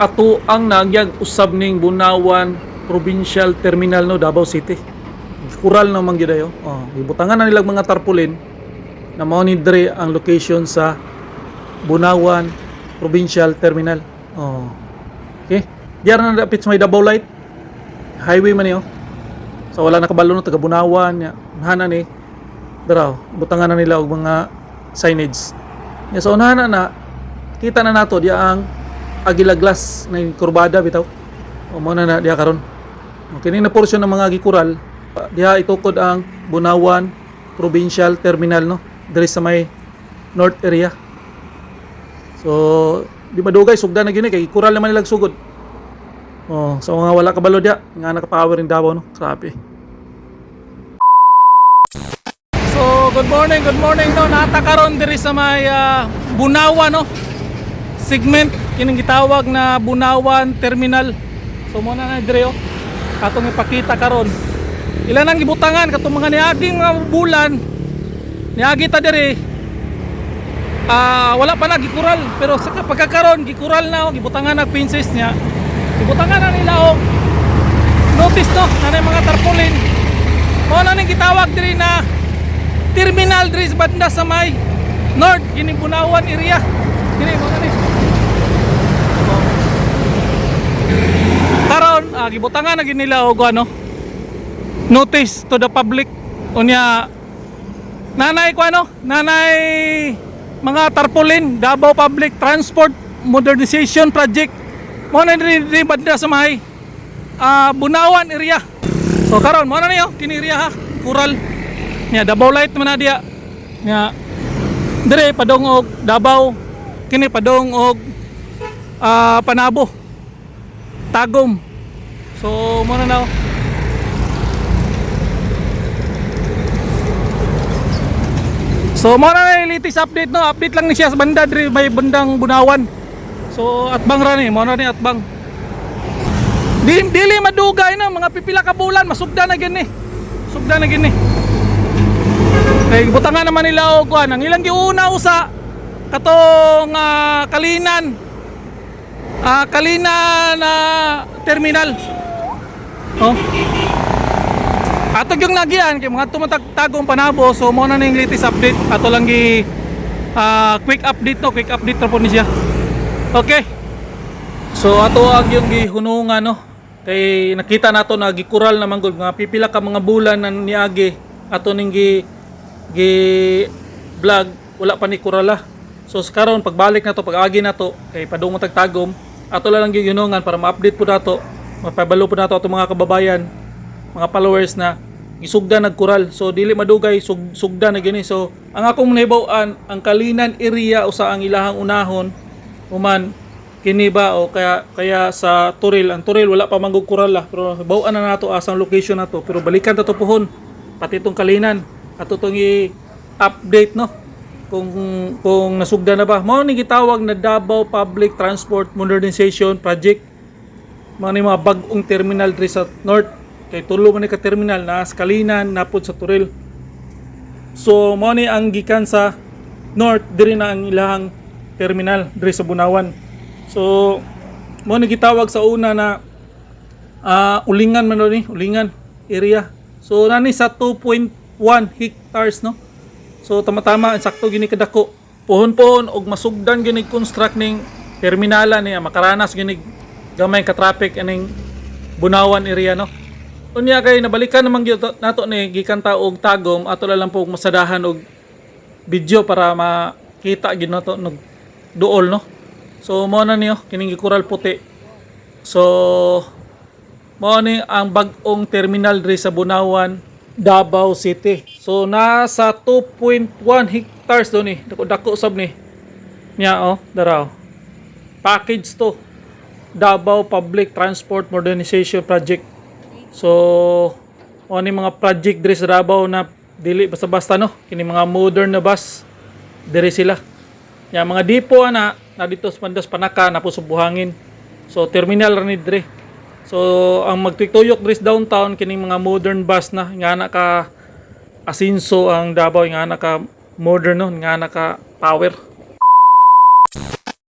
ato ang nagyag usab ning Bunawan Provincial Terminal no Davao City. Kural naman gyud ayo. Ibutangan na nilang mga tarpaulin na mao ni dre ang location sa Bunawan Provincial Terminal. Okay. Diyan na dapit sa may Davao Light. Highway man niyo. So wala na kabalo no taga Bunawan nya. Hana ni daraw. Butangan na nila og mga signage. Ya sa unahan na kita na nato diya ang Agila Glass na kurbada bitaw. Mao na diya karon. Kini na portion ng mga gikural diha itukod ang Bunawan Provincial Terminal no diri sa may north area. So di madugay sugdan na gini kay kural naman nilang sugod. So mga wala kabalo diya nga naka-power in Davao no. Grabe. So good morning no. Nata karon diri sa may Bunawan no. Segment kining gitawag na Bunawan Terminal. So mo na dire atong ipakita karon. Ilan ang gibutangan katong mga niaging mga bulan. Niagi ta dire. Wala pa na gikural pero sa pagkakaron gikural na gibutangan nag pinches niya. Gibutangan na nila notice no na mga tarpaulin. Mo na ning gitawag dire na terminal dire sa banda sa may north kining Bunawan area. Dire mo na ni. Karon gibutangan na gid nila og ano notice to the public unya nanay mga tarpaulin Davao Public Transport Modernization Project mo na diri banda sa may Bunawan area. So karon mo na niyo kini area ha kural nya Davao Light man na diya nya dire padong og Davao kini padong og Panabo Tagum. So mo na now. So mo na latest update no. Update lang ni siya sa banda diri may bandang Bunawan. So atbang ra ni mo na ni atbang. Dili madugay na mga pipila ka bulan masugda na gini. Sugda na gini. Kay butangan naman nila og kuan ang ilang giuna usa katong Kalinan terminal. Ato yung nagyan kay mga tumatagtagong Panabo. So mo na ning latest update. Ato lang gi quick update no, quick update ra po ni siya. Okay. So ato ag yung gihunungan no. Kay nakita nato na gikural naman gud nga pipila ka mga bulan na niagi ato ning gi vlog wala pa ni kurala. So karon pagbalik na to pag-agi na to kay padung mo tagtagom ato lang gihunungan para ma-update po nato, mapabalo po nato ato mga kababayan, mga followers na gisugda nagkural. So dili madugay sugda na gini. So ang akong nahibaw-an ang Kalinan area usa ang ilahang unahon human kini ba o kaya sa Turil. Ang Turil wala pa manggug kural pero hibaw-an na nato asang location nato pero balikan ta to pohon pati itong Kalinan ato tong i-update no kung nasugda na ba. Mao ni gitawag na Davao Public Transport Modernization Project. Mao ni mga bag-ong terminal diri sa north kay tulo man ni ka terminal na sa Kalinan napud sa Turil. So mao ni ang gikan sa north diri na ang ilahang terminal diri sa Bunawan. So mao ni gitawag sa una na Ulingan man ni Ulingan area. So nani sa 2.1 hectares no. So tama-tama sakto gini kadako. Pohon-pohon og masugdan gini construct ning terminala niya makaranas gini gamay ka traffic aning Bunawan area no. Unya kay nabalikan naman gyud nato ni gikan ta og tagom ato lang po masadahan og video para makita gyud nato nog duol no. So mao na niyo kining gikural puti. So mao ni ang bag-ong terminal diri sa Bunawan Davao City. So nasa 2.1 hectares do ni. Dako sab ni. Nya daraw. Package to. Davao Public Transport Modernization Project. So ni mga project diri sa Davao na dili basta-basta no. Kini mga modern na bus diri sila. Nya mga depo na dito sa Pandas Panaka na po sa buhangin. So terminal ra ni diri. So ang magtuyok diri sa downtown kining mga modern bus na nga na ka asinso ang Davao nga na ka modern no nga na ka power.